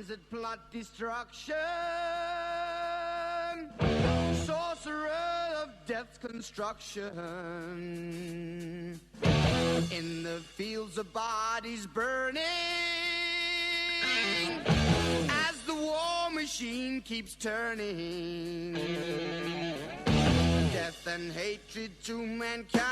minds that plot destruction, sorcerer of death's construction, in the fields of bodies burning, as the war machine keeps turning, death and hatred to mankind,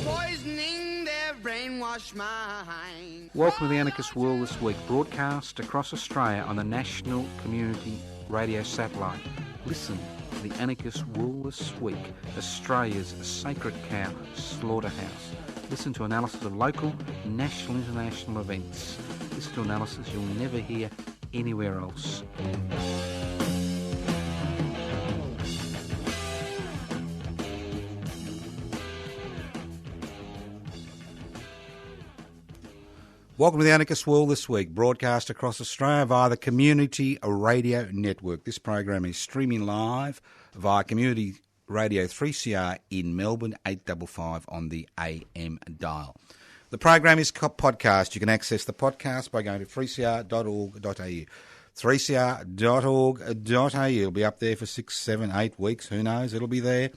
poisoning their brainwashed mind. Welcome to the Anarchist World This Week, broadcast across Australia on the National Community Radio Satellite. Listen to the Anarchist World This Week, Australia's sacred cow slaughterhouse. Listen to analysis of local, national, international events. Listen to analysis you'll never hear anywhere else. Welcome to the Anarchist World This Week, broadcast across Australia via the Community Radio Network. This program is streaming live via Community Radio 3CR in Melbourne, 855 on the AM dial. The program is podcast. You can access the podcast by going to 3cr.org.au. 3cr.org.au. It'll be up there for 6, 7, 8 weeks. Who knows? It'll be there.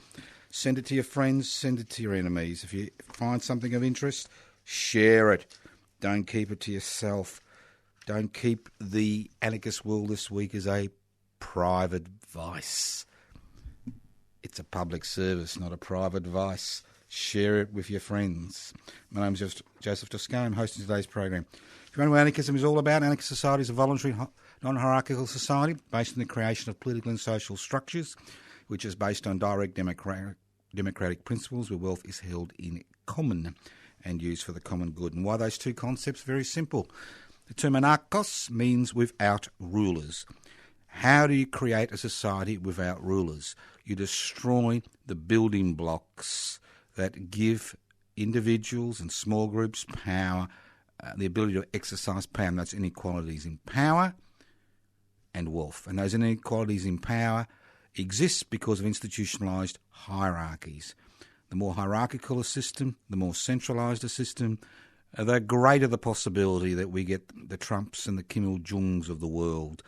Send it to your friends. Send it to your enemies. If you find something of interest, share it. Don't keep it to yourself. Don't keep the Anarchist World This Week as a private vice. It's a public service, not a private vice. Share it with your friends. My name is Joseph Toscane. I'm hosting today's program. If you know what anarchism is all about, anarchist society is a voluntary, non-hierarchical society based on the creation of political and social structures, which is based on direct democratic principles where wealth is held in common and used for the common good. And why those two concepts? Very simple. The term anarchos means without rulers. How do you create a society without rulers? You destroy the building blocks that give individuals and small groups power, the ability to exercise power, and those inequalities in power and wealth. And those inequalities in power exist because of institutionalised hierarchies. The more hierarchical a system, the more centralised a system, the greater the possibility that we get the Trumps and the Kim Il-jungs of the world,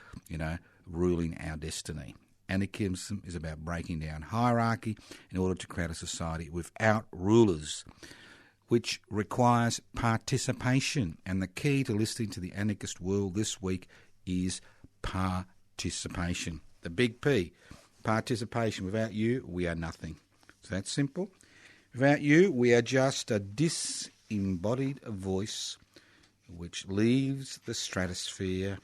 ruling our destiny. Anarchism is about breaking down hierarchy in order to create a society without rulers, which requires participation. And the key to listening to the Anarchist World This Week is participation. The big P, participation. Without you, we are nothing. So that's simple. Without you, we are just a disembodied voice which leaves the stratosphere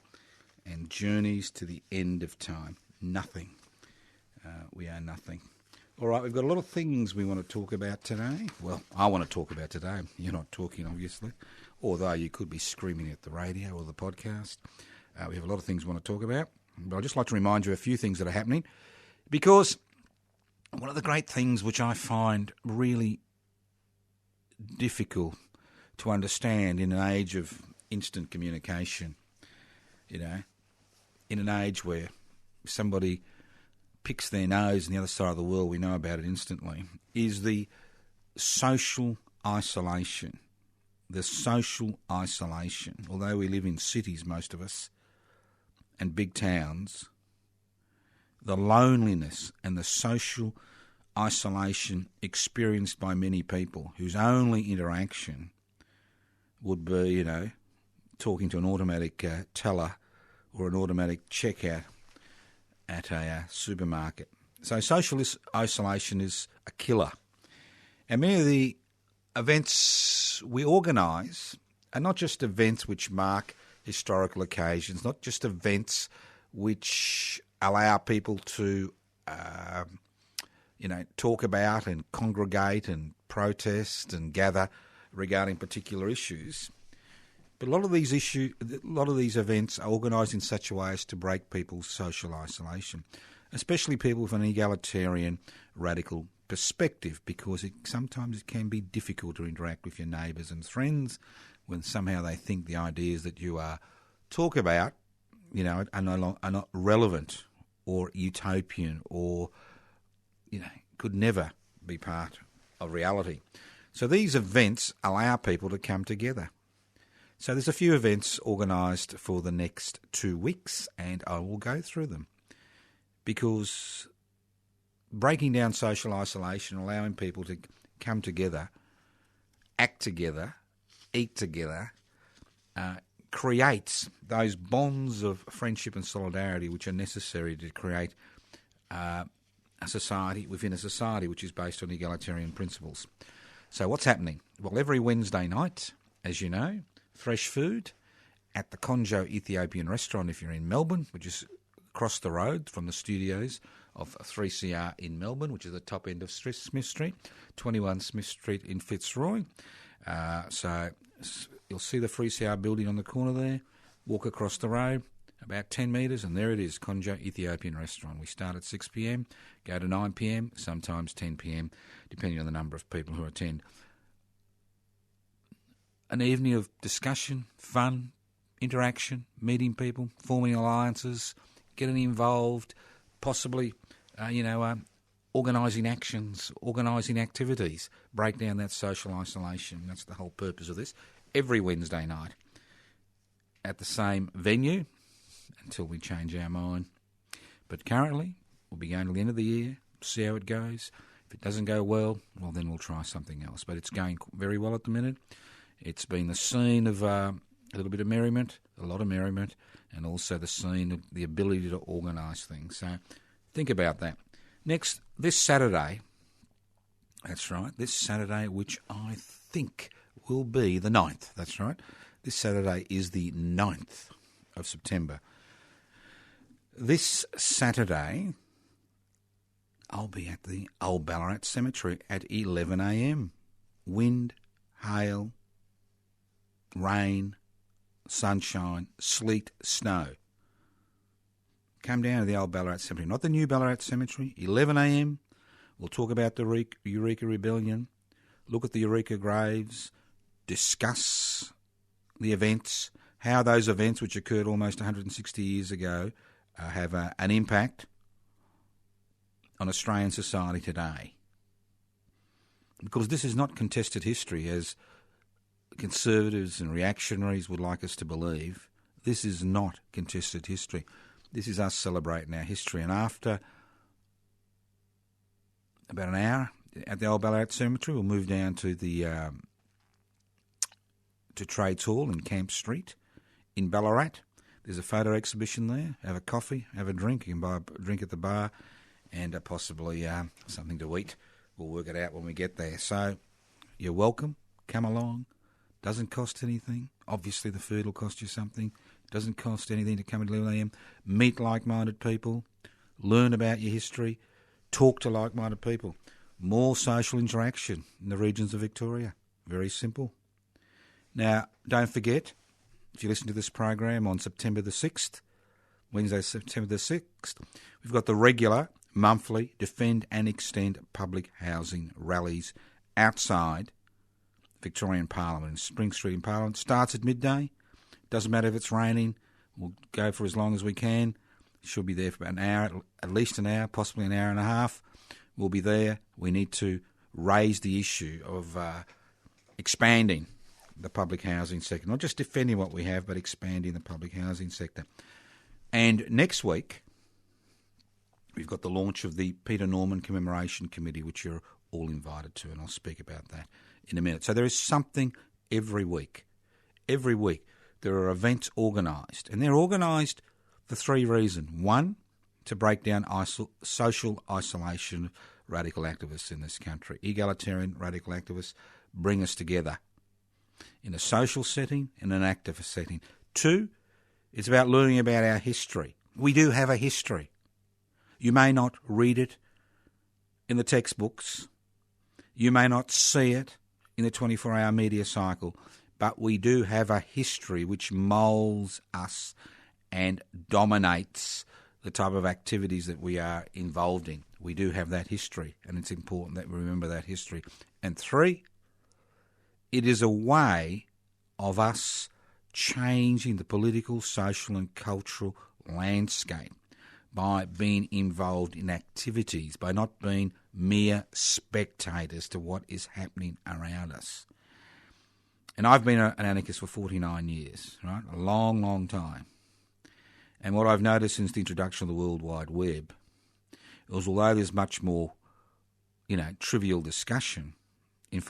and journeys to the end of time. Nothing. We are nothing. All right, we've got a lot of things we want to talk about today. Well, I want to talk about today. You're not talking, obviously, although you could be screaming at the radio or the podcast. We have a lot of things we want to talk about, but I'd just like to remind you of a few things that are happening, because one of the great things which I find really difficult to understand in an age of instant communication, in an age where somebody picks their nose on the other side of the world, we know about it instantly, is the social isolation. The social isolation. Although we live in cities, most of us, and big towns, the loneliness and the social isolation experienced by many people whose only interaction would be, talking to an automatic teller or an automatic checkout at a supermarket. So social isolation is a killer. And many of the events we organise are not just events which mark historical occasions, not just events which allow people to, talk about and congregate and protest and gather regarding particular issues. But a lot of these events are organised in such a way as to break people's social isolation, especially people with an egalitarian, radical perspective, because sometimes it can be difficult to interact with your neighbours and friends when somehow they think the ideas that you talk about, are not relevant or utopian or, could never be part of reality. So these events allow people to come together. So there's a few events organised for the next 2 weeks, and I will go through them. Because breaking down social isolation, allowing people to come together, act together, eat together, creates those bonds of friendship and solidarity which are necessary to create a society within a society which is based on egalitarian principles. So what's happening? Well, every Wednesday night, as you know, fresh food at the Conjo Ethiopian restaurant if you're in Melbourne, which is across the road from the studios of 3CR in Melbourne, which is the top end of Smith Street, 21 Smith Street in Fitzroy. So you'll see the 3CR building on the corner there. Walk across the road, about 10 metres, and there it is, Conjo Ethiopian Restaurant. We start at 6 p.m, go to 9 p.m, sometimes 10 p.m, depending on the number of people who attend. An evening of discussion, fun, interaction, meeting people, forming alliances, getting involved, possibly, organising actions, organising activities, break down that social isolation. That's the whole purpose of this. Every Wednesday night at the same venue until we change our mind. But currently, we'll be going to the end of the year, see how it goes. If it doesn't go well, then we'll try something else. But it's going very well at the minute. It's been the scene of a little bit of merriment, a lot of merriment, and also the scene of the ability to organise things. So think about that. Next, this Saturday, that's right, this Saturday, which I think will be the 9th, that's right. This Saturday is the 9th of September. This Saturday, I'll be at the Old Ballarat Cemetery at 11 a.m. Wind, hail, rain, sunshine, sleet, snow. Come down to the Old Ballarat Cemetery, not the new Ballarat Cemetery, 11 a.m. We'll talk about the Eureka Rebellion, look at the Eureka graves, discuss the events, how those events which occurred almost 160 years ago have an impact on Australian society today. Because this is not contested history, as conservatives and reactionaries would like us to believe. This is not contested history. This is us celebrating our history. And after about an hour at the Old Ballarat Cemetery, we'll move down to the to Trades Hall in Camp Street in Ballarat. There's a photo exhibition there. Have a coffee, have a drink. You can buy a drink at the bar and possibly something to eat. We'll work it out when we get there. So you're welcome. Come along. Doesn't cost anything. Obviously, the food will cost you something. Doesn't cost anything to come at 11 a.m. Meet like-minded people. Learn about your history. Talk to like-minded people. More social interaction in the regions of Victoria. Very simple. Now, don't forget, if you listen to this program on September the 6th, Wednesday, September the 6th, we've got the regular monthly Defend and Extend public housing rallies outside Victorian Parliament, in Spring Street in Parliament. Starts at midday. Doesn't matter if it's raining. We'll go for as long as we can. Should be there for about an hour, at least an hour, possibly an hour and a half. We'll be there. We need to raise the issue of expanding the public housing sector. Not just defending what we have, but expanding the public housing sector. And next week, we've got the launch of the Norman Commemoration Committee, which you're all invited to, and I'll speak about that in a minute. So there is something every week. Every week there are events organised, and they're organised for three reasons. One, to break down social isolation of radical activists in this country. Egalitarian radical activists bring us together in a social setting, in an activist setting. Two, it's about learning about our history. We do have a history. You may not read it in the textbooks. You may not see it in the 24-hour media cycle, but we do have a history which moulds us and dominates the type of activities that we are involved in. We do have that history, and it's important that we remember that history. And three, it is a way of us changing the political, social and cultural landscape by being involved in activities, by not being mere spectators to what is happening around us. And I've been an anarchist for 49 years, right? A long, long time. And what I've noticed since the introduction of the World Wide Web is although there's much more, trivial discussion as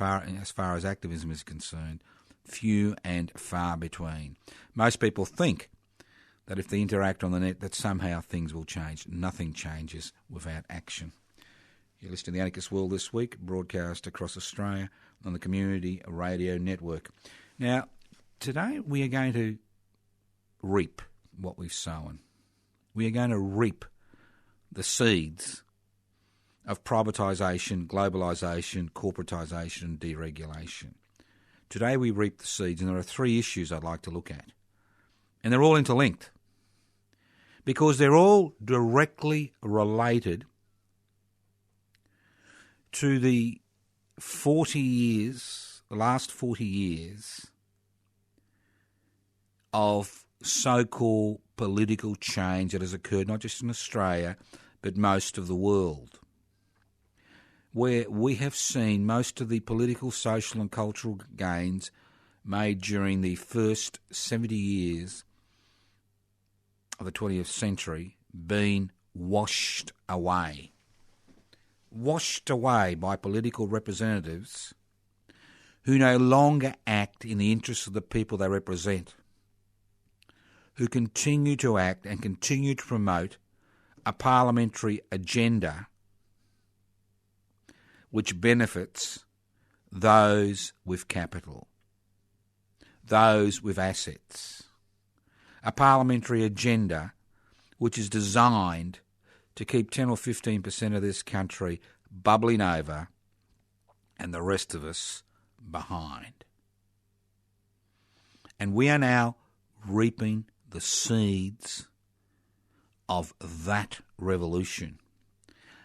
far as activism is concerned, few and far between. Most people think that if they interact on the net that somehow things will change. Nothing changes without action. You're listening to the Anarchist World This Week, broadcast across Australia on the Community Radio Network. Now, today we are going to reap what we've sown. We are going to reap the seeds of privatisation, globalisation, corporatisation and deregulation. Today we reap the seeds, and there are three issues I'd like to look at. And they're all interlinked because they're all directly related to the last 40 years of so-called political change that has occurred not just in Australia but most of the world, where we have seen most of the political, social and cultural gains made during the first 70 years of the 20th century being washed away by political representatives who no longer act in the interests of the people they represent, who continue to act and continue to promote a parliamentary agenda which benefits those with capital, those with assets. A parliamentary agenda which is designed to keep 10 or 15% of this country bubbling over and the rest of us behind. And we are now reaping the seeds of that revolution.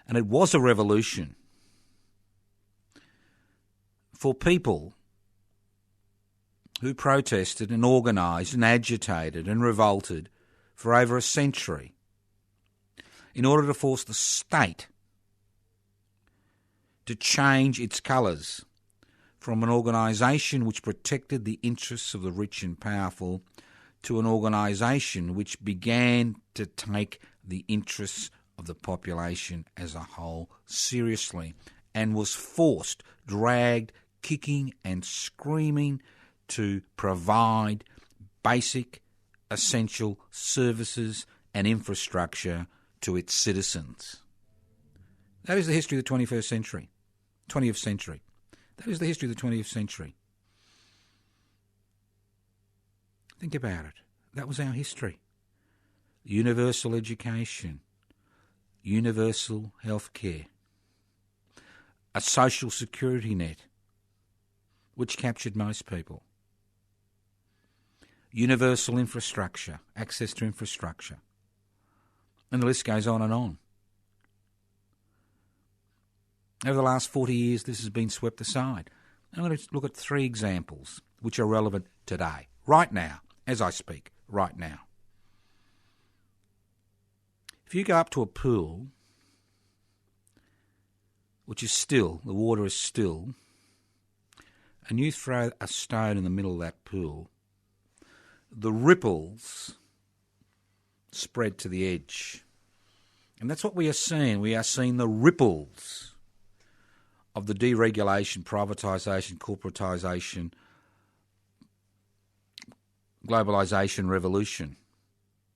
And it was a revolution for people who protested and organised and agitated and revolted for over a century in order to force the state to change its colours from an organisation which protected the interests of the rich and powerful to an organisation which began to take the interests of the population as a whole seriously and was forced, dragged, kicking and screaming to provide basic, essential services and infrastructure to its citizens. That is the history of the 20th century. That is the history of the 20th century. Think about it. That was our history. Universal education, universal health care, a social security net which captured most people, universal infrastructure, access to infrastructure, and the list goes on and on. Over the last 40 years, this has been swept aside. I'm going to look at three examples which are relevant today, right now, as I speak, right now. If you go up to a pool, which is still, the water is still, and you throw a stone in the middle of that pool, the ripples spread to the edge. And that's what we are seeing. We are seeing the ripples of the deregulation, privatisation, corporatisation, globalisation revolution.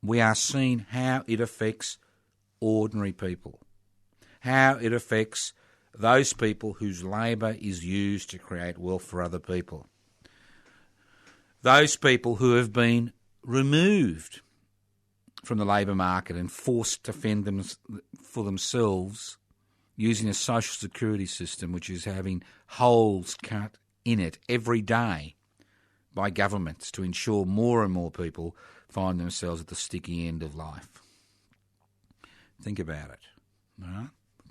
We are seeing how it affects ordinary people, how it affects those people whose labour is used to create wealth for other people, those people who have been removed from the labour market and forced to fend for themselves using a social security system which is having holes cut in it every day by governments to ensure more and more people find themselves at the sticky end of life. Think about it. All right?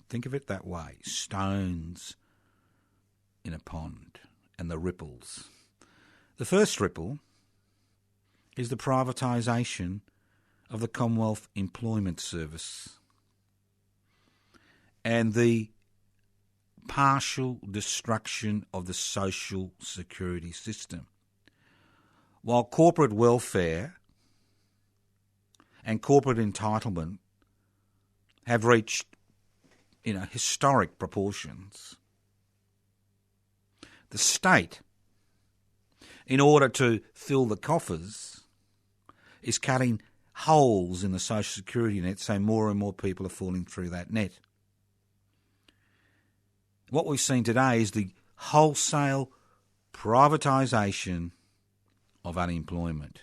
Think of it that way. Stones in a pond and the ripples. The first ripple is the privatisation of the Commonwealth Employment Service and the partial destruction of the social security system. while corporate welfare and corporate entitlement have reached, historic proportions, the state, in order to fill the coffers, is cutting holes in the social security net, so more and more people are falling through that net. What we've seen today is the wholesale privatisation of unemployment.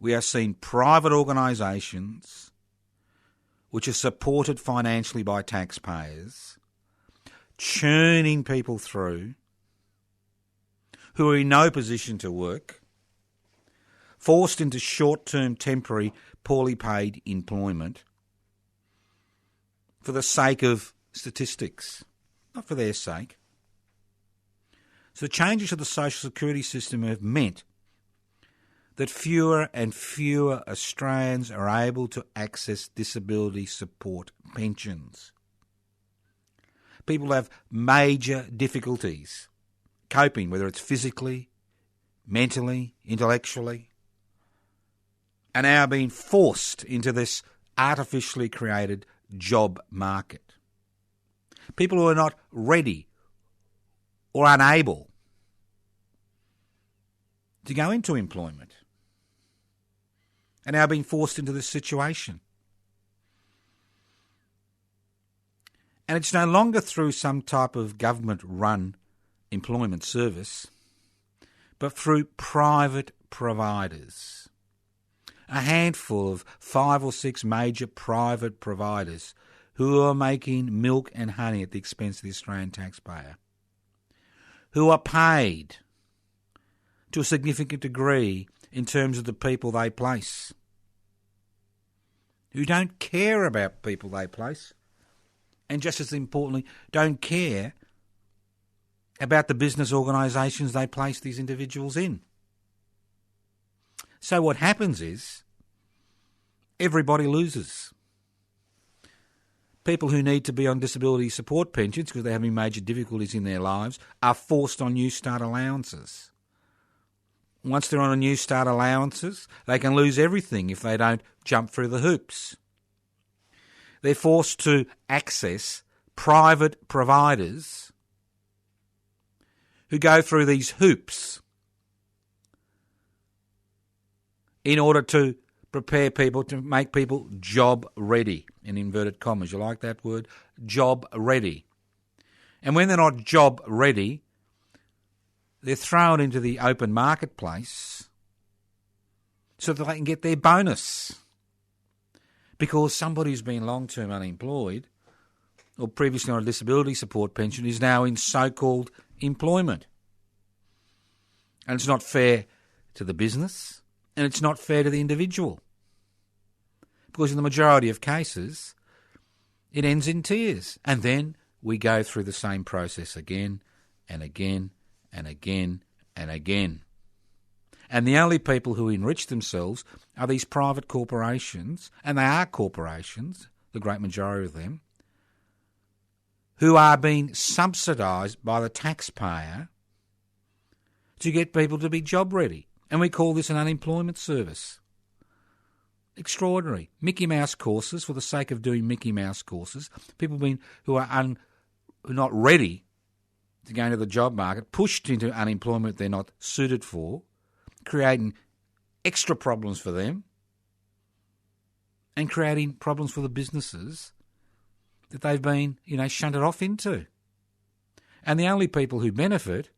We are seeing private organisations which are supported financially by taxpayers churning people through who are in no position to work, forced into short-term, temporary, poorly paid employment for the sake of statistics, not for their sake. So the changes to the social security system have meant that fewer and fewer Australians are able to access disability support pensions. People have major difficulties coping, whether it's physically, mentally, intellectually, and now being forced into this artificially created job market. People who are not ready or unable to go into employment are now being forced into this situation. And it's no longer through some type of government-run employment service, but through private providers. A handful of 5 or 6 major private providers who are making milk and honey at the expense of the Australian taxpayer, who are paid to a significant degree in terms of the people they place, who don't care about people they place, and just as importantly, don't care about the business organisations they place these individuals in. So what happens is everybody loses. People who need to be on disability support pensions because they're having major difficulties in their lives are forced on New Start allowances. Once they're on New Start allowances, they can lose everything if they don't jump through the hoops. They're forced to access private providers who go through these hoops in order to prepare people, to make people job ready, in inverted commas. You like that word? Job ready. And when they're not job ready, they're thrown into the open marketplace so that they can get their bonus. Because somebody who's been long-term unemployed or previously on a disability support pension is now in so-called employment. And it's not fair to the business and it's not fair to the individual. Because in the majority of cases, it ends in tears. And then we go through the same process again and again and again and again. And the only people who enrich themselves are these private corporations, and they are corporations, the great majority of them, who are being subsidised by the taxpayer to get people to be job ready. And we call this an unemployment service. Extraordinary. Mickey Mouse courses for the sake of doing Mickey Mouse courses. People who are not ready to go into the job market, pushed into unemployment they're not suited for, creating extra problems for them and creating problems for the businesses that they've been, shunted off into. And the only people who benefit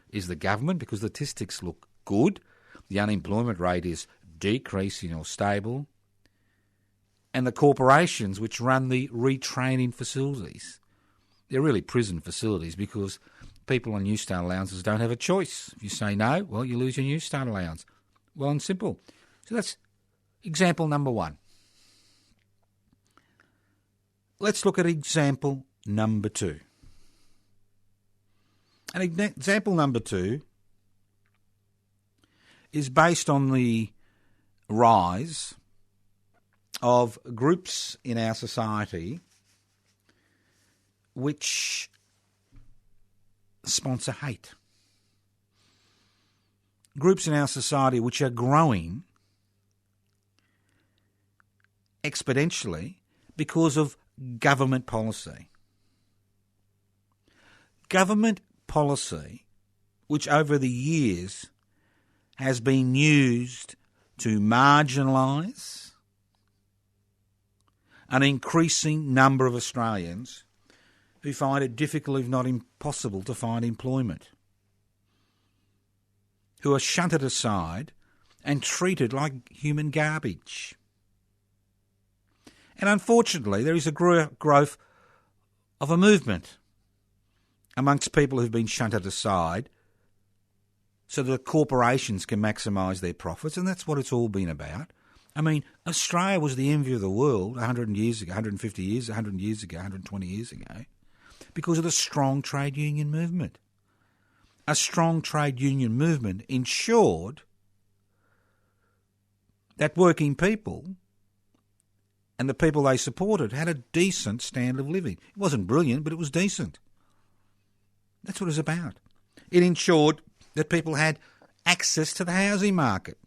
is the government because the statistics look good, the unemployment rate is decreasing or stable, and the corporations which run the retraining facilities. They're really prison facilities because people on New Start allowances don't have a choice. If you say no, well, you lose your New Start allowance. Well and simple. So that's example number one. Let's look at example number two. And example number two is based on the rise of groups in our society which sponsor hate. groups in our society which are growing exponentially because of government policy. Government policy, which over the years has been used to marginalise an increasing number of Australians who find it difficult, if not impossible, to find employment, who are shunted aside and treated like human garbage. And unfortunately, there is a growth of a movement amongst people who've been shunted aside so that corporations can maximise their profits, and that's what it's all been about. I mean, Australia was the envy of the world 100 years ago, 150 years, 100 years ago, 120 years ago, because of the strong trade union movement. A strong trade union movement ensured that working people and the people they supported had a decent standard of living. It wasn't brilliant, but it was decent. That's what it was about. It ensured that people had access to the housing market.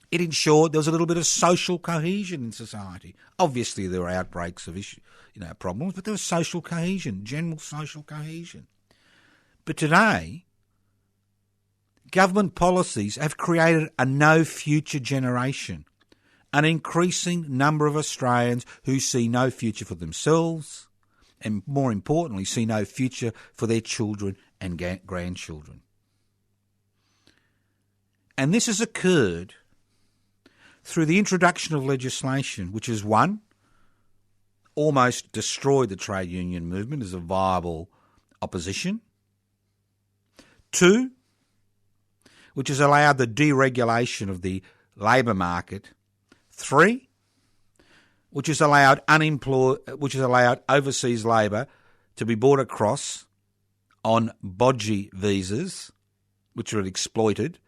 It ensured there was a little bit of social cohesion in society. Obviously, there were outbreaks of problems, but there was social cohesion, general social cohesion. But today, government policies have created a no-future generation, an increasing number of Australians who see no future for themselves and, more importantly, see no future for their children and grandchildren. And this has occurred through the introduction of legislation which has, one, almost destroyed the trade union movement as a viable opposition. Two, which has allowed the deregulation of the labour market. Three, which has allowed overseas labour to be brought across on bodgy visas, which are exploited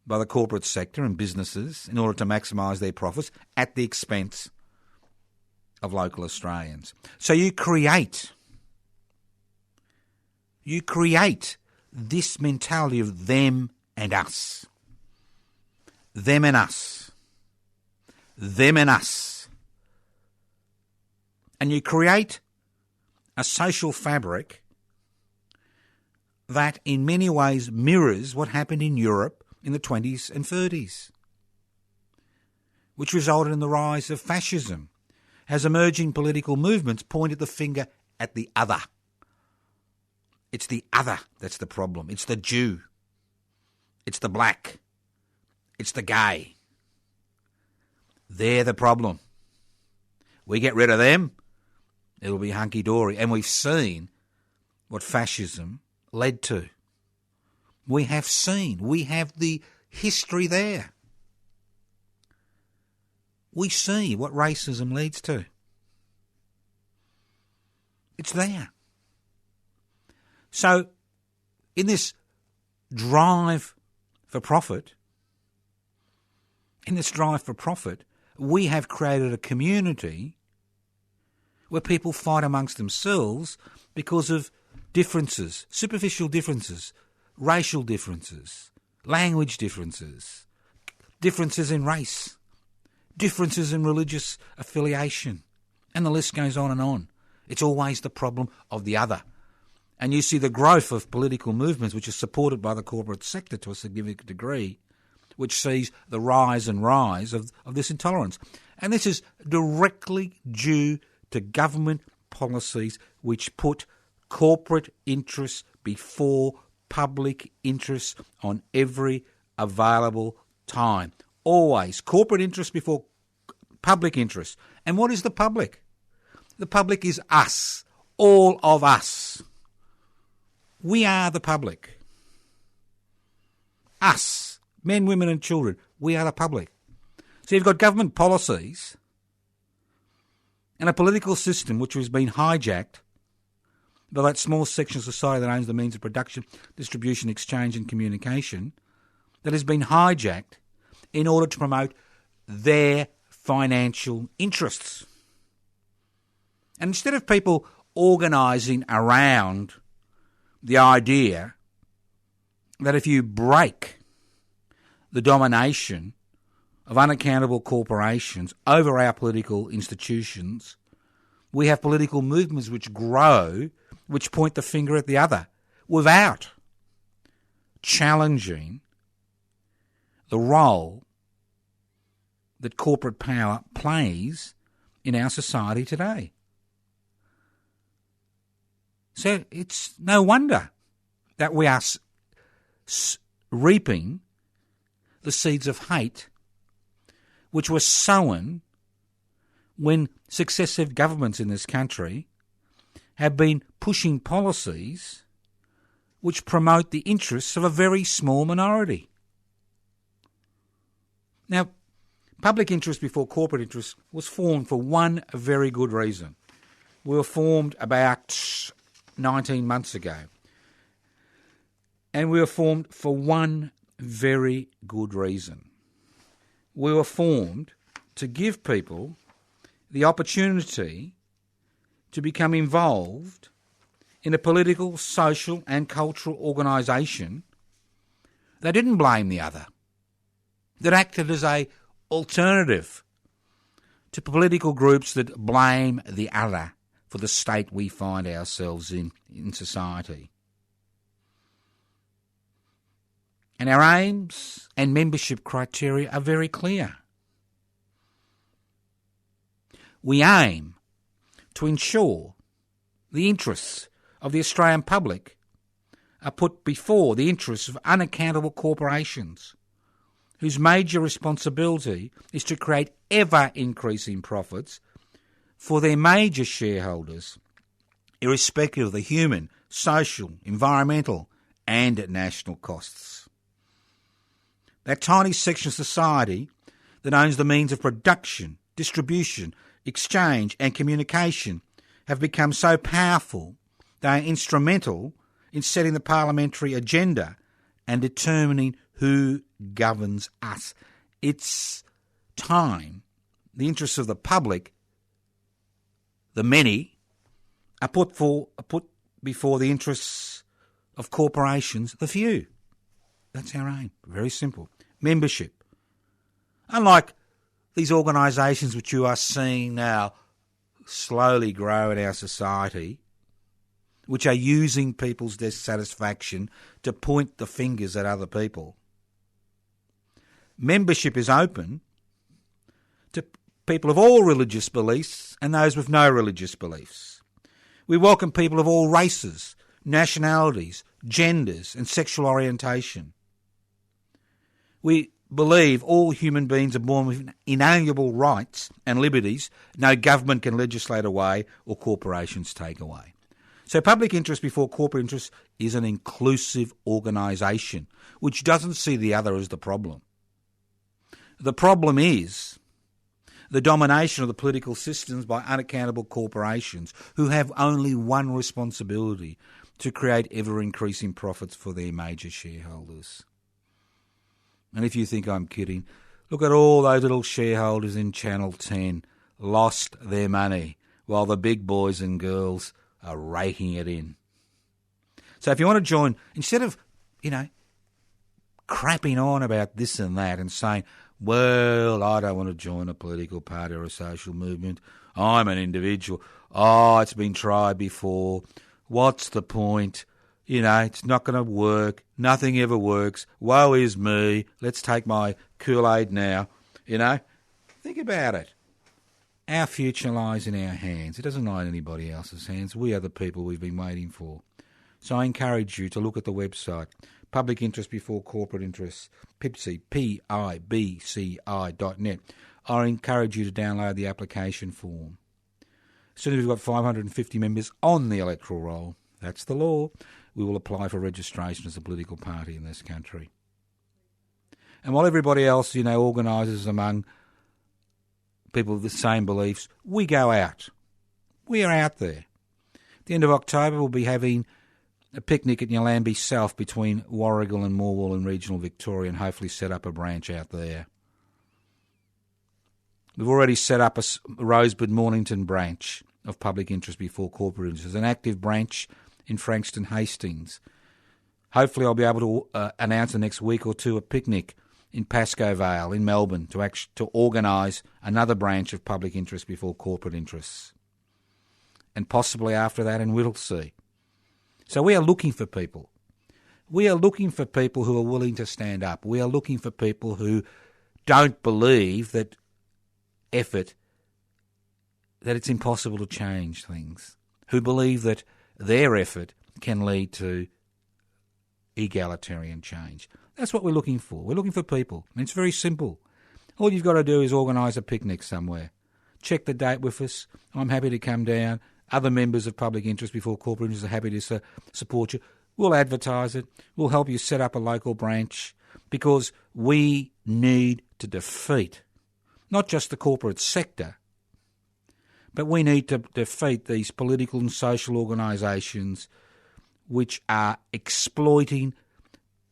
by the corporate sector and businesses in order to maximise their profits at the expense of local Australians. So you create this mentality of them and us. Them and us. Them and us. And you create a social fabric that in many ways mirrors what happened in Europe in the 20s and 30s, which resulted in the rise of fascism, as emerging political movements pointed the finger at the other. It's the other that's the problem. It's the Jew. It's the black. It's the gay. They're the problem. We get rid of them, it'll be hunky-dory. And we've seen what fascism led to. We have the history there. We see what racism leads to. It's there. So, in this drive for profit, we have created a community where people fight amongst themselves because of differences, superficial differences, racial differences, language differences, differences in race, differences in religious affiliation, and the list goes on and on. It's always the problem of the other. And you see the growth of political movements which are supported by the corporate sector to a significant degree, which sees the rise of this intolerance. And this is directly due to government policies which put corporate interests before public interests on every available time. Always corporate interests before public interests. And what is the public? The public is us, all of us. We are the public. Us, men, women and children, we are the public. So you've got government policies and a political system which has been hijacked by that small section of society that owns the means of production, distribution, exchange and communication, that has been hijacked in order to promote their financial interests. And instead of people organising around the idea that if you break the domination of unaccountable corporations over our political institutions, we have political movements which grow, which point the finger at the other, without challenging the role that corporate power plays in our society today. So it's no wonder that we are reaping the seeds of hate which were sown when successive governments in this country have been pushing policies which promote the interests of a very small minority. Now, public interest before corporate interest was formed for one very good reason. We were formed about 19 months ago. And we were formed for one very good reason. We were formed to give people the opportunity to become involved in a political, social and cultural organisation that didn't blame the other, that acted as an alternative to political groups that blame the other for the state we find ourselves in society. And our aims and membership criteria are very clear. We aim to ensure the interests of the Australian public are put before the interests of unaccountable corporations, whose major responsibility is to create ever-increasing profits for their major shareholders, irrespective of the human, social, environmental and national costs. That tiny section of society that owns the means of production, distribution, exchange and communication have become so powerful they are instrumental in setting the parliamentary agenda and determining who governs us. It's time the interests of the public, the many, are put before the interests of corporations, the few. That's our aim. Very simple. Membership. Unlike these organisations which you are seeing now slowly grow in our society, which are using people's dissatisfaction to point the fingers at other people, membership is open to people of all religious beliefs and those with no religious beliefs. We welcome people of all races, nationalities, genders and sexual orientation. We believe all human beings are born with inalienable rights and liberties no government can legislate away or corporations take away. So public interest before corporate interest is an inclusive organisation which doesn't see the other as the problem. The problem is the domination of the political systems by unaccountable corporations who have only one responsibility: to create ever-increasing profits for their major shareholders. And if you think I'm kidding, look at all those little shareholders in Channel 10 lost their money while the big boys and girls are raking it in. So if you want to join, instead of, crapping on about this and that and saying, well, I don't want to join a political party or a social movement, I'm an individual, it's been tried before, what's the point? It's not going to work. Nothing ever works. Woe is me. Let's take my Kool-Aid now. Think about it. Our future lies in our hands. It doesn't lie in anybody else's hands. We are the people we've been waiting for. So I encourage you to look at the website, Public Interest Before Corporate Interests, PIBCI, PIBCI.net. I encourage you to download the application form. As soon as we've got 550 members on the electoral roll, that's the law, we will apply for registration as a political party in this country. And while everybody else, organises among people with the same beliefs, we go out. We are out there. At the end of October, we'll be having a picnic at Yallambee South between Warrigal and Morwell in regional Victoria and hopefully set up a branch out there. We've already set up a Rosebud Mornington branch of Public Interest Before Corporate Interest, an active branch in Frankston Hastings. Hopefully I'll be able to announce the next week or two a picnic in Pascoe Vale in Melbourne to organise another branch of public interest before corporate interests. And possibly after that in Whittlesea. So we are looking for people. We are looking for people who are willing to stand up. We are looking for people who don't believe that it's impossible to change things, who believe that their effort can lead to egalitarian change. That's what we're looking for. We're looking for people. And it's very simple. All you've got to do is organise a picnic somewhere. Check the date with us. I'm happy to come down. Other members of public interest before corporate interest are happy to support you. We'll advertise it. We'll help you set up a local branch because we need to defeat not just the corporate sector, but we need to defeat these political and social organisations which are exploiting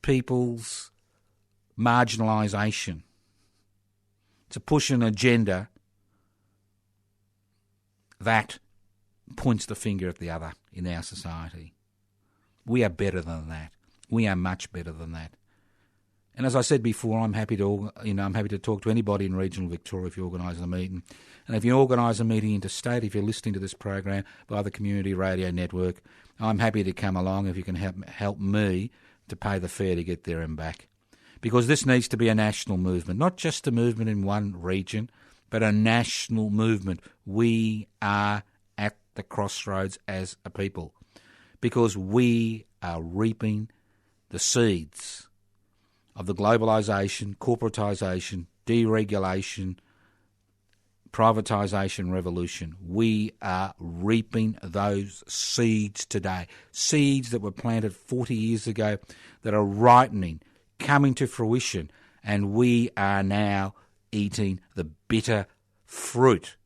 people's marginalisation to push an agenda that points the finger at the other in our society. We are better than that. We are much better than that. And as I said before, I'm happy to talk to anybody in regional Victoria if you organise a meeting. And if you organise a meeting interstate, if you're listening to this program via the Community Radio Network, I'm happy to come along if you can help me to pay the fare to get there and back. Because this needs to be a national movement, not just a movement in one region, but a national movement. We are at the crossroads as a people because we are reaping the seeds of the globalisation, corporatisation, deregulation, privatisation revolution. We are reaping those seeds today, seeds that were planted 40 years ago that are ripening, coming to fruition, and we are now eating the bitter fruit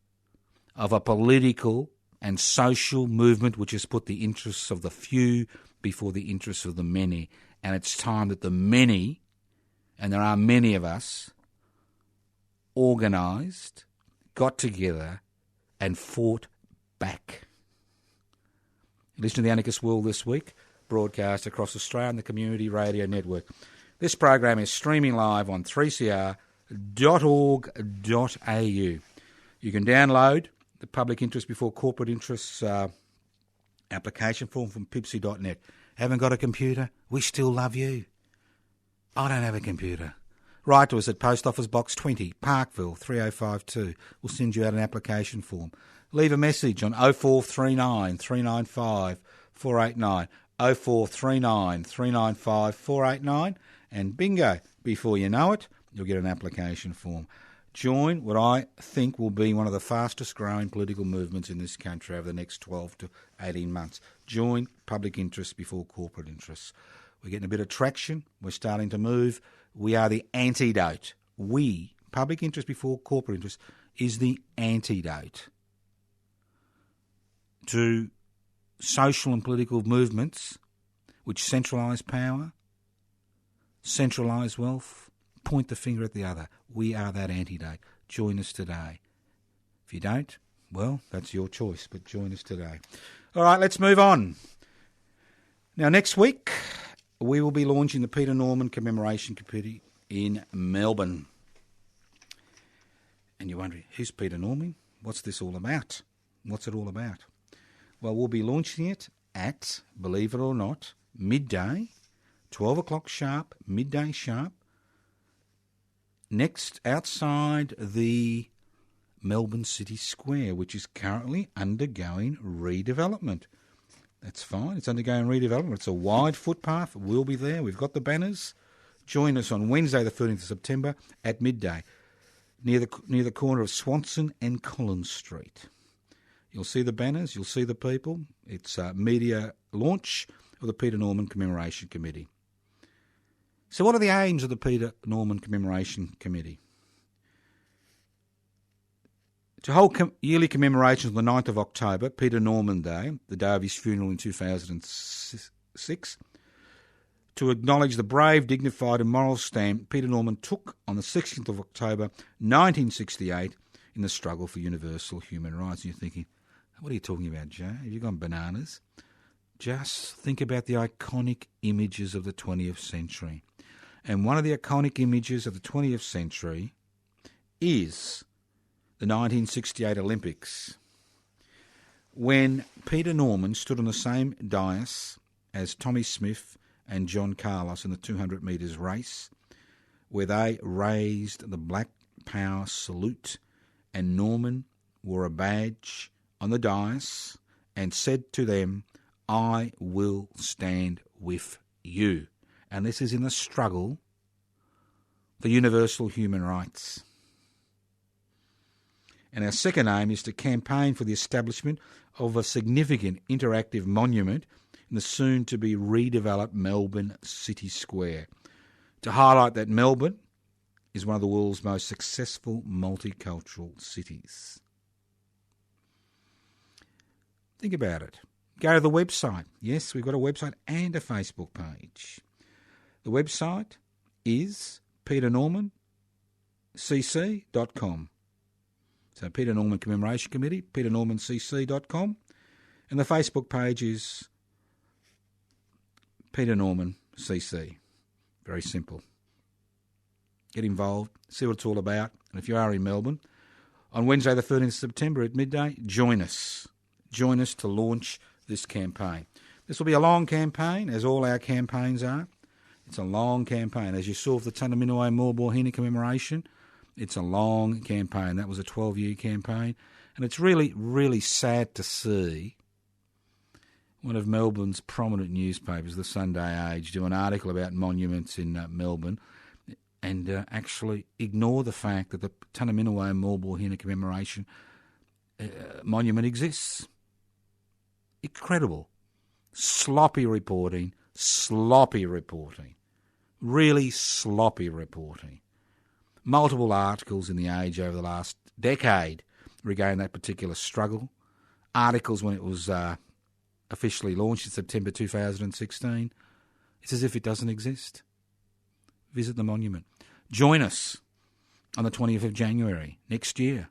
of a political and social movement which has put the interests of the few before the interests of the many. And it's time that the many, and there are many of us, organised, got together and fought back. Listen to the Anarchist World This Week, broadcast across Australia on the Community Radio Network. This program is streaming live on 3cr.org.au. You can download the Public Interest Before Corporate Interests application form from pipsy.net. Haven't got a computer? We still love you. I don't have a computer. Write to us at Post Office Box 20, Parkville 3052. We'll send you out an application form. Leave a message on 0439 395 489, 0439 395 489, and bingo, before you know it, you'll get an application form. Join what I think will be one of the fastest growing political movements in this country over the next 12 to 18 months. Join Public Interest Before Corporate Interests. We're getting a bit of traction. We're starting to move. We are the antidote. We, Public Interest Before Corporate Interest, is the antidote to social and political movements which centralise power, centralise wealth, point the finger at the other. We are that antidote. Join us today. If you don't, well, that's your choice, but join us today. All right, let's move on. Now, next week, we will be launching the Peter Norman Commemoration Committee in Melbourne. And you're wondering, who's Peter Norman? What's this all about? What's it all about? Well, we'll be launching it at, believe it or not, midday, 12 o'clock sharp, midday sharp, next outside the Melbourne City Square, which is currently undergoing redevelopment. That's fine. It's undergoing redevelopment. It's a wide footpath. We'll be there. We've got the banners. Join us on Wednesday, the 13th of September at midday, near the corner of Swanson and Collins Street. You'll see the banners. You'll see the people. It's a media launch of the Peter Norman Commemoration Committee. So what are the aims of the Peter Norman Commemoration Committee? To hold yearly commemorations on the 9th of October, Peter Norman Day, the day of his funeral in 2006, to acknowledge the brave, dignified and moral stand Peter Norman took on the 16th of October 1968 in the struggle for universal human rights. And you're thinking, what are you talking about, Joe? Have you gone bananas? Just think about the iconic images of the 20th century. And one of the iconic images of the 20th century is the 1968 Olympics, when Peter Norman stood on the same dais as Tommy Smith and John Carlos in the 200 metres race, where they raised the Black Power salute, and Norman wore a badge on the dais and said to them, "I will stand with you." And this is in the struggle for universal human rights. And our second aim is to campaign for the establishment of a significant interactive monument in the soon-to-be redeveloped Melbourne City Square, to highlight that Melbourne is one of the world's most successful multicultural cities. Think about it. Go to the website. Yes, we've got a website and a Facebook page. The website is peternormancc.com. So Peter Norman Commemoration Committee, peternormancc.com. And the Facebook page is Peter Norman CC. Very simple. Get involved, see what it's all about. And if you are in Melbourne, on Wednesday the 13th of September at midday, join us. Join us to launch this campaign. This will be a long campaign, as all our campaigns are. It's a long campaign. As you saw for the Tunnerminnerwait Maulboyheenner commemoration, it's a long campaign. That was a 12-year campaign. And it's really, really sad to see one of Melbourne's prominent newspapers, the Sunday Age, do an article about monuments in Melbourne and actually ignore the fact that the Tunnerminnerwait Maulboyheenner commemoration monument exists. Incredible. Sloppy reporting. Really sloppy reporting. Multiple articles in the Age over the last decade regarding that particular struggle. Articles when it was officially launched in September 2016. It's as if it doesn't exist. Visit the monument. Join us on the 20th of January next year,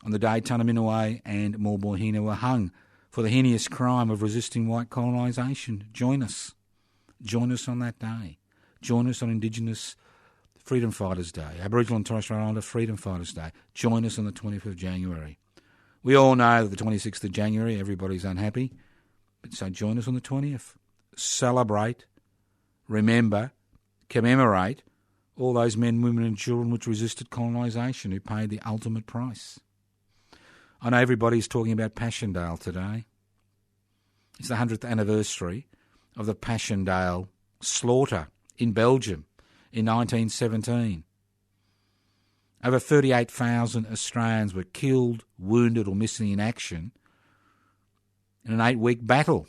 on the day Tunnerminnerwait and Maulboyheenner were hung for the heinous crime of resisting white colonisation. Join us. Join us on that day. Join us on Indigenous Freedom Fighters Day, Aboriginal and Torres Strait Islander Freedom Fighters Day. Join us on the 20th of January. We all know that the 26th of January everybody's unhappy, but so join us on the 20th. Celebrate, remember, commemorate all those men, women and children which resisted colonisation, who paid the ultimate price. I know everybody's talking about Passchendaele today. It's the 100th anniversary of the Passchendaele slaughter in Belgium in 1917. Over 38,000 Australians were killed, wounded or missing in action in an 8-week battle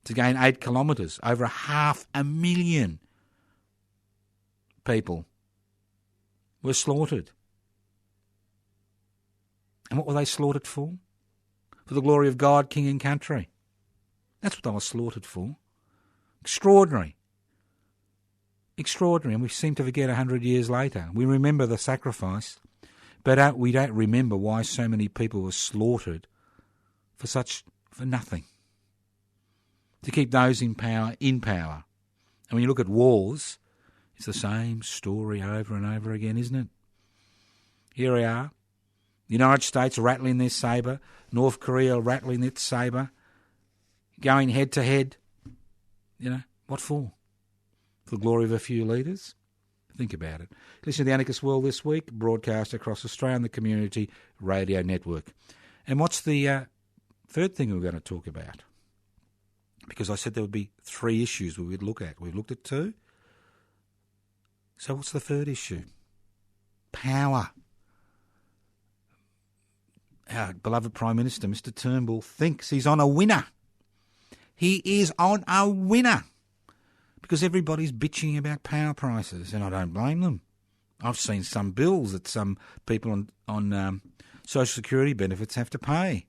to gain 8 kilometres. Over 500,000 people were slaughtered. And what were they slaughtered for? For the glory of God, King and country. That's what they were slaughtered for. Extraordinary. Extraordinary. And we seem to forget 100 years later. We remember the sacrifice, but we don't remember why so many people were slaughtered for nothing. To keep those in power. And when you look at wars, it's the same story over and over again, isn't it? Here we are. The United States rattling their sabre, North Korea rattling its sabre, going head to head. What for? For the glory of a few leaders? Think about it. Listen to the Anarchist World This Week, broadcast across Australia on the Community Radio Network. And what's the third thing we're going to talk about? Because I said there would be 3 issues we would look at. We've looked at 2. So what's the third issue? Power. Our beloved Prime Minister, Mr Turnbull, thinks he's on a winner. He is on a winner. Because everybody's bitching about power prices, and I don't blame them. I've seen some bills that some people on Social Security benefits have to pay.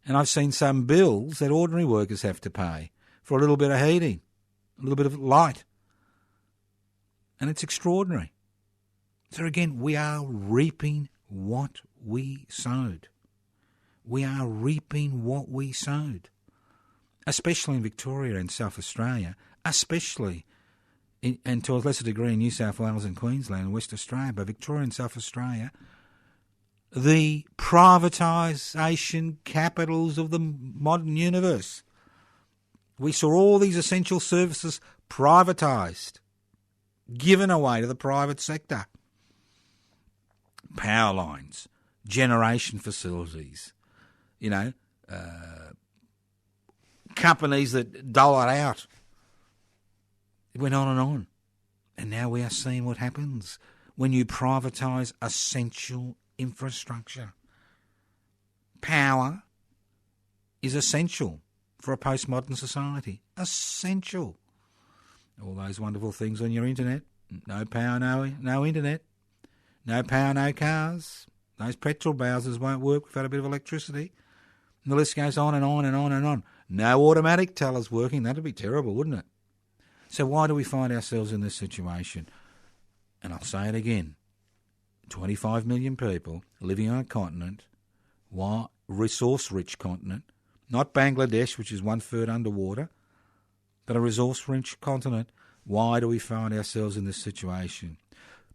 And I've seen some bills that ordinary workers have to pay for a little bit of heating, a little bit of light. And it's extraordinary. So again, we are reaping what we sowed. We are reaping what we sowed. especially in Victoria and South Australia, especially, and to a lesser degree in New South Wales and Queensland and West Australia, but Victoria and South Australia, the privatisation capitals of the modern universe. We saw all these essential services privatised, given away to the private sector. Power lines, generation facilities, companies that dole it out. It went on and on. And now we are seeing what happens when you privatise essential infrastructure. Power is essential for a postmodern society. Essential. All those wonderful things on your internet. No power, no internet. No power, no cars. Those petrol bowsers won't work without a bit of electricity. And the list goes on and on and on and on. No automatic tellers working. That'd be terrible, wouldn't it? So why do we find ourselves in this situation? And I'll say it again. 25 million people living on a continent, resource-rich continent, not Bangladesh, which is 1/3 underwater, but a resource-rich continent. Why do we find ourselves in this situation?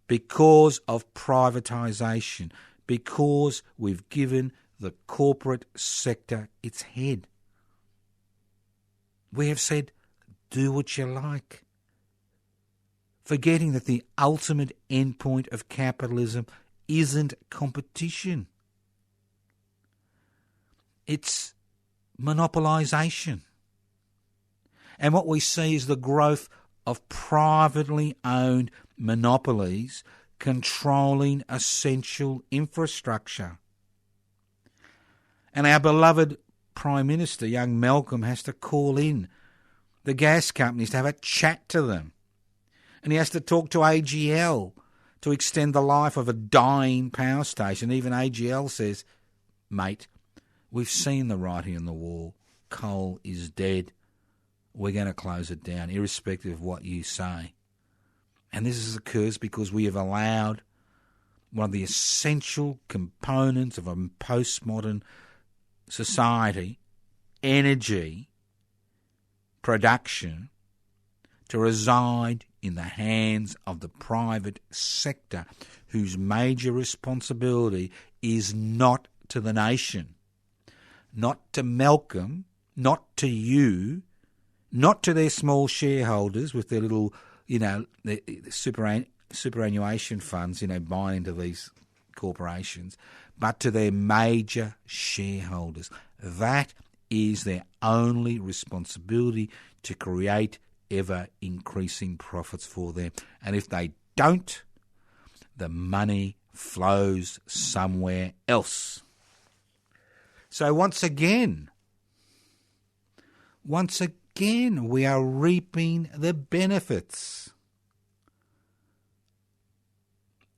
Because of privatisation, because we've given the corporate sector its head. We have said, do what you like, forgetting that the ultimate endpoint of capitalism isn't competition. It's monopolisation. And what we see is the growth of privately owned monopolies controlling essential infrastructure. And our beloved Prime Minister, young Malcolm, has to call in the gas companies to have a chat to them. And he has to talk to AGL to extend the life of a dying power station. Even AGL says, mate, we've seen the writing on the wall. Coal is dead. We're going to close it down, irrespective of what you say. And this occurs because we have allowed one of the essential components of a postmodern society, energy production, to reside in the hands of the private sector, whose major responsibility is not to the nation, not to Malcolm, not to you, not to their small shareholders with their little, the superannuation funds, buying into these corporations, but to their major shareholders. That is their only responsibility, to create ever-increasing profits for them. And if they don't, the money flows somewhere else. So once again, we are reaping the benefits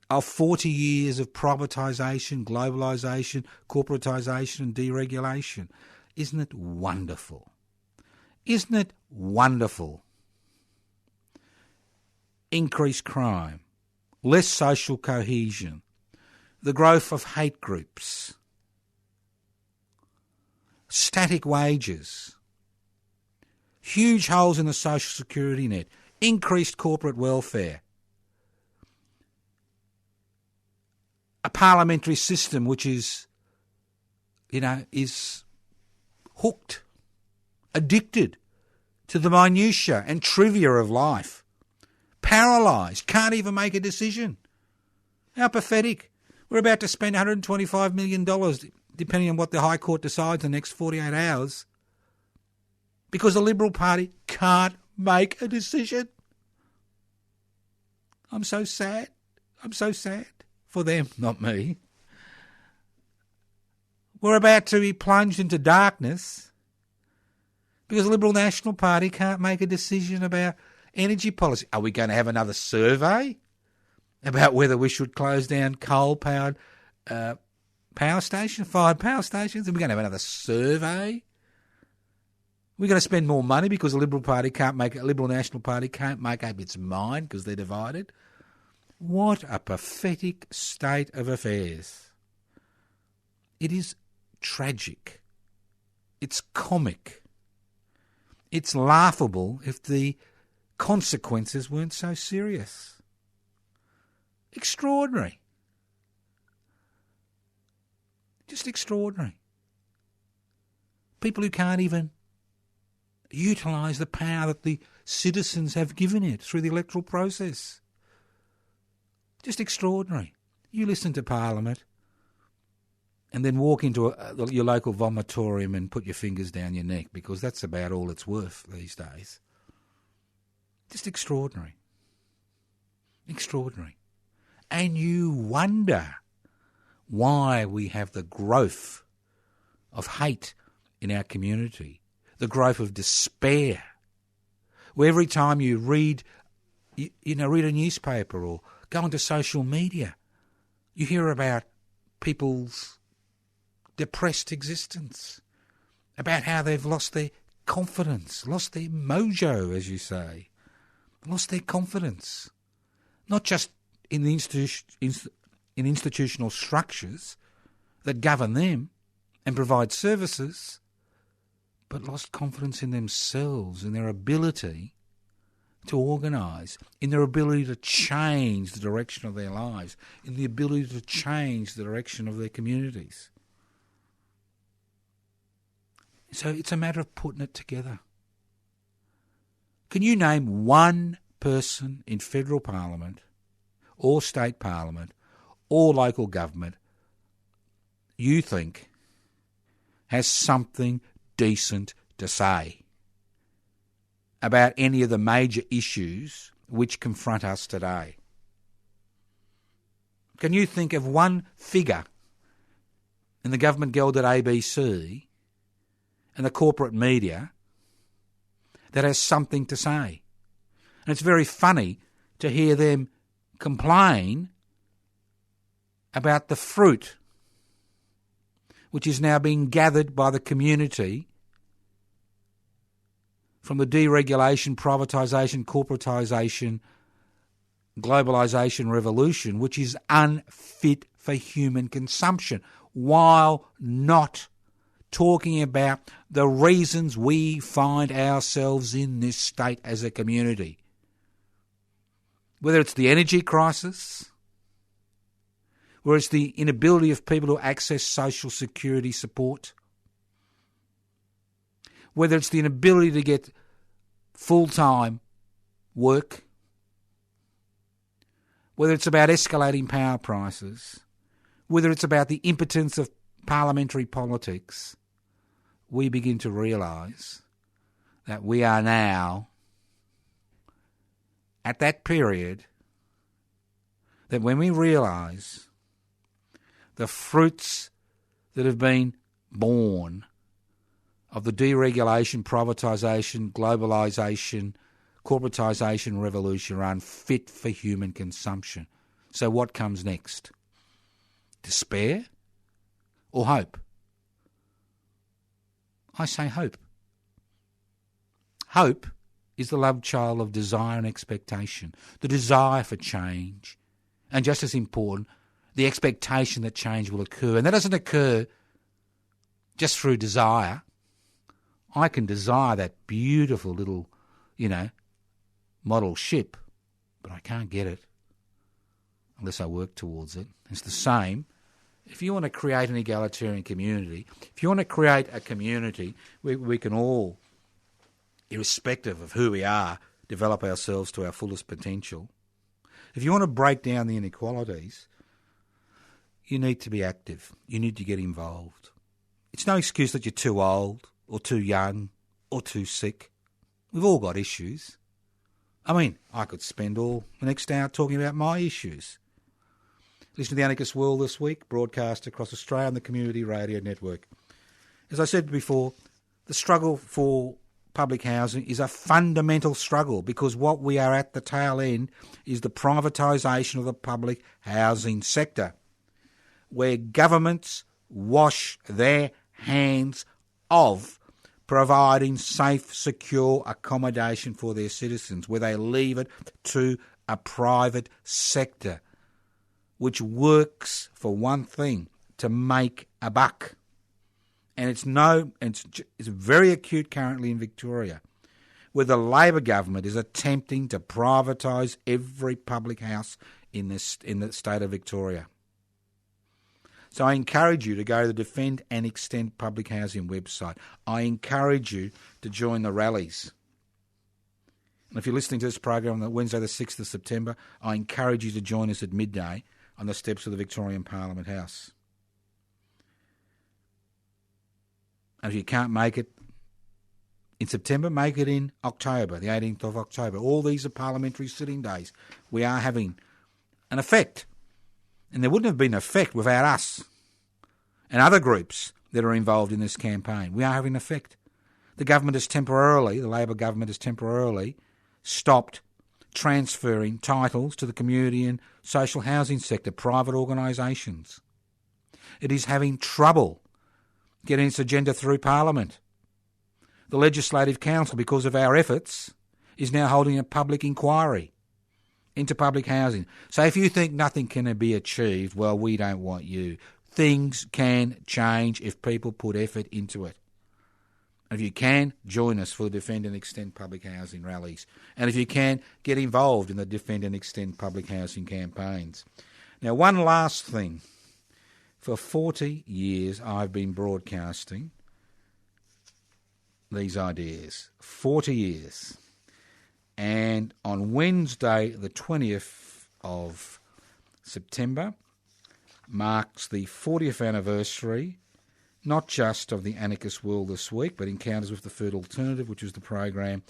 of 40 years of privatisation, globalisation, corporatisation and deregulation. Isn't it wonderful? Isn't it wonderful? Increased crime, less social cohesion, the growth of hate groups, static wages, huge holes in the social security net, increased corporate welfare, a parliamentary system which is hooked, addicted to the minutiae and trivia of life, paralysed, can't even make a decision. How pathetic. We're about to spend $125 million, depending on what the High Court decides in the next 48 hours, because the Liberal Party can't make a decision. I'm so sad. I'm so sad for them, not me. We're about to be plunged into darkness because the Liberal National Party can't make a decision about energy policy. Are we going to have another survey about whether we should close down coal-powered power stations, fired power stations? Are we going to have another survey? We're going to spend more money because the Liberal National Party can't make up its mind because they're divided. What a pathetic state of affairs. It is tragic. It's comic. It's laughable if the consequences weren't so serious. Extraordinary. Just extraordinary. People who can't even utilise the power that the citizens have given it through the electoral process. Just extraordinary. You listen to Parliament and then walk into your local vomitorium and put your fingers down your neck, because that's about all it's worth these days. Just extraordinary. Extraordinary. And you wonder why we have the growth of hate in our community, the growth of despair, where every time you read a newspaper or go onto social media, you hear about people's depressed existence, about how they've lost their confidence, lost their mojo, as you say, lost their confidence, not just in the institutional structures that govern them and provide services, but lost confidence in themselves, in their ability to organise, in their ability to change the direction of their lives, in the ability to change the direction of their communities. So it's a matter of putting it together. Can you name one person in federal parliament or state parliament or local government you think has something decent to say about any of the major issues which confront us today? Can you think of one figure in the government gelded ABC and the corporate media that has something to say? And it's very funny to hear them complain about the fruit which is now being gathered by the community from the deregulation, privatisation, corporatisation, globalisation revolution, which is unfit for human consumption, while not talking about the reasons we find ourselves in this state as a community. Whether it's the energy crisis, whether it's the inability of people to access social security support, whether it's the inability to get full-time work, whether it's about escalating power prices, whether it's about the impotence of parliamentary politics, we begin to realise that we are now at that period that when we realise the fruits that have been born of the deregulation, privatisation, globalisation, corporatisation revolution are unfit for human consumption. So what comes next? Despair or hope? I say hope. Hope is the love child of desire and expectation, the desire for change, and just as important, the expectation that change will occur. And that doesn't occur just through desire. I can desire that beautiful little, model ship, but I can't get it unless I work towards it. It's the same. If you want to create an egalitarian community, if you want to create a community where we can all, irrespective of who we are, develop ourselves to our fullest potential, if you want to break down the inequalities, you need to be active. You need to get involved. It's no excuse that you're too old or too young or too sick. We've all got issues. I mean, I could spend all the next hour talking about my issues. Listen to the Anarchist World This week, broadcast across Australia on the Community Radio Network. As I said before, the struggle for public housing is a fundamental struggle because what we are at the tail end is the privatisation of the public housing sector, where governments wash their hands of providing safe, secure accommodation for their citizens, where they leave it to a private sector which works for one thing, to make a buck. And it's very acute currently in Victoria. where the Labor government is attempting to privatise every public house in the state of Victoria. So I encourage you to go to the Defend and Extend Public Housing website. I encourage you to join the rallies. And if you're listening to this program on Wednesday the 6th of September, I encourage you to join us at midday on the steps of the Victorian Parliament House. And if you can't make it in September, make it in October, the 18th of October. All these are parliamentary sitting days. We are having an effect. And there wouldn't have been an effect without us and other groups that are involved in this campaign. We are having an effect. The Labor government has temporarily stopped transferring titles to the community and social housing sector, private organisations. It is having trouble getting its agenda through Parliament. The Legislative Council, because of our efforts, is now holding a public inquiry into public housing. So if you think nothing can be achieved, well, we don't want you. Things can change if people put effort into it. And if you can, join us for the Defend and Extend Public Housing rallies. And if you can, get involved in the Defend and Extend Public Housing campaigns. Now, one last thing. For 40 years, I've been broadcasting these ideas. 40 years. And on Wednesday, the 20th of September, marks the 40th anniversary, not just of the Anarchist World This Week, but Encounters with the Third Alternative, which was the program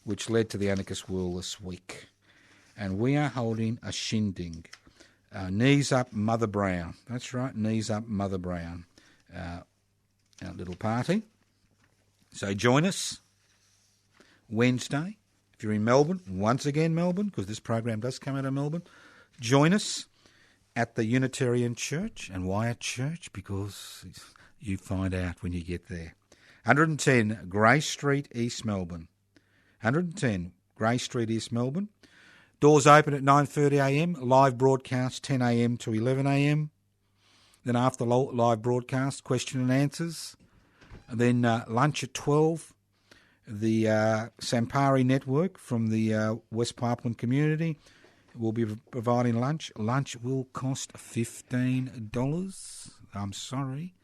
which led to the Anarchist World This Week. And we are holding a shindig. Knees Up Mother Brown. That's right, Knees Up Mother Brown. Our little party. So join us Wednesday. If you're in Melbourne, once again Melbourne, because this program does come out of Melbourne, join us at the Unitarian Church. And why a church? Because you find out when you get there. 110 Grey Street, East Melbourne. 110 Grey Street, East Melbourne. Doors open at 9:30am, live broadcast 10am to 11am. Then after live broadcast, question and answers. And then lunch at 12. The Sampari Network from the West Pipeline community will be providing lunch. Lunch will cost $15. I'm sorry.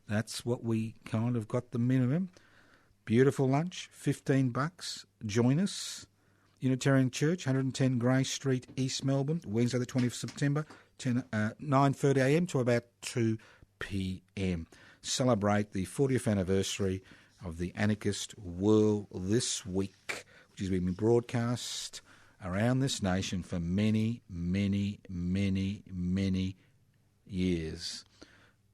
That's what we kind of got the minimum. Beautiful lunch, $15. Join us. Unitarian Church, 110 Grey Street, East Melbourne, Wednesday the 20th of September, 9:30am to about 2pm. Celebrate the 40th anniversary of the Anarchist World This Week, which has been broadcast around this nation for many, many, many, many years.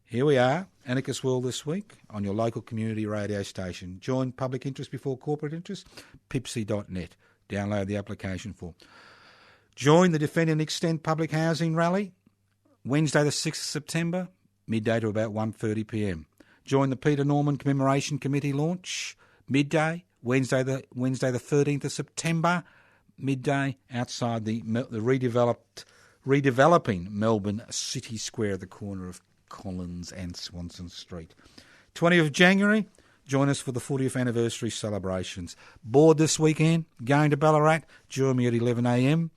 Here we are, Anarchist World This Week, on your local community radio station. Join public interest before corporate interest, pipsy.net. Download the application form. Join the Defend and Extend Public Housing Rally, Wednesday the 6th of September, midday to about 1:30pm. Join the Norman Commemoration Committee launch, midday, Wednesday the 13th of September, midday, outside the redeveloping Melbourne City Square at the corner of Collins and Swanson Street. 20th of January, join us for the 40th anniversary celebrations. Board this weekend, going to Ballarat, join me at 11am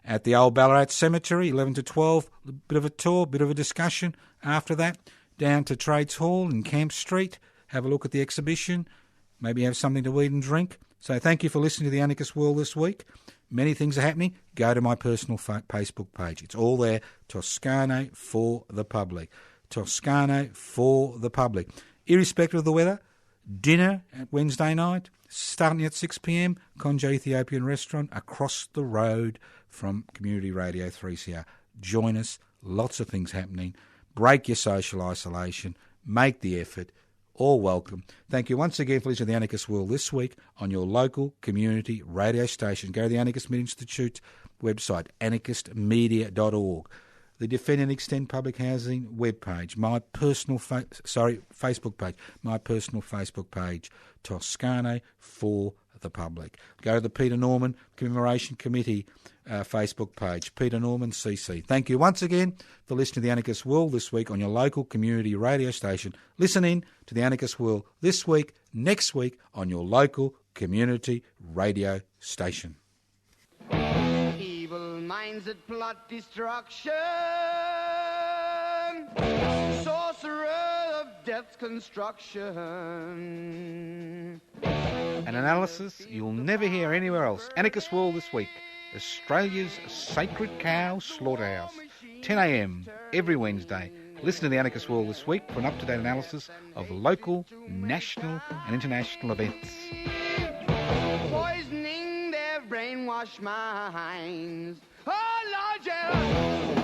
at the old Ballarat Cemetery, 11 to 12, a bit of a tour, bit of a discussion. After that, down to Trades Hall in Camp Street, have a look at the exhibition, maybe have something to eat and drink. So thank you for listening to the Anarchist World This Week. Many things are happening. Go to my personal Facebook page. It's all there, Toscano for the public. Toscano for the public. Irrespective of the weather, dinner at Wednesday night, starting at 6pm, Conjo Ethiopian restaurant across the road from Community Radio 3CR. Join us. Lots of things happening. Break your social isolation. Make the effort. All welcome. Thank you once again for listening to the Anarchist World This Week on your local community radio station. Go to the Anarchist Media Institute website, anarchistmedia.org. The Defend and Extend Public Housing webpage, my personal Facebook page, my personal Facebook page, Toscano for the public. Go to the Peter Norman Commemoration Committee Facebook page, Peter Norman CC. Thank you once again for listening to the Anarchist World This Week on your local community radio station. Listen in to the Anarchist World This Week, next week on your local community radio station. Evil minds that plot destruction, sorcerer of death's construction. An analysis you'll never hear anywhere else. Anarchist World This Week, Australia's sacred cow slaughterhouse. 10 a.m. every Wednesday. Listen to the Anarchist World This Week for an up-to-date analysis of local, national and international events. Poisoning their brainwashed minds. Oh, Lord, yeah.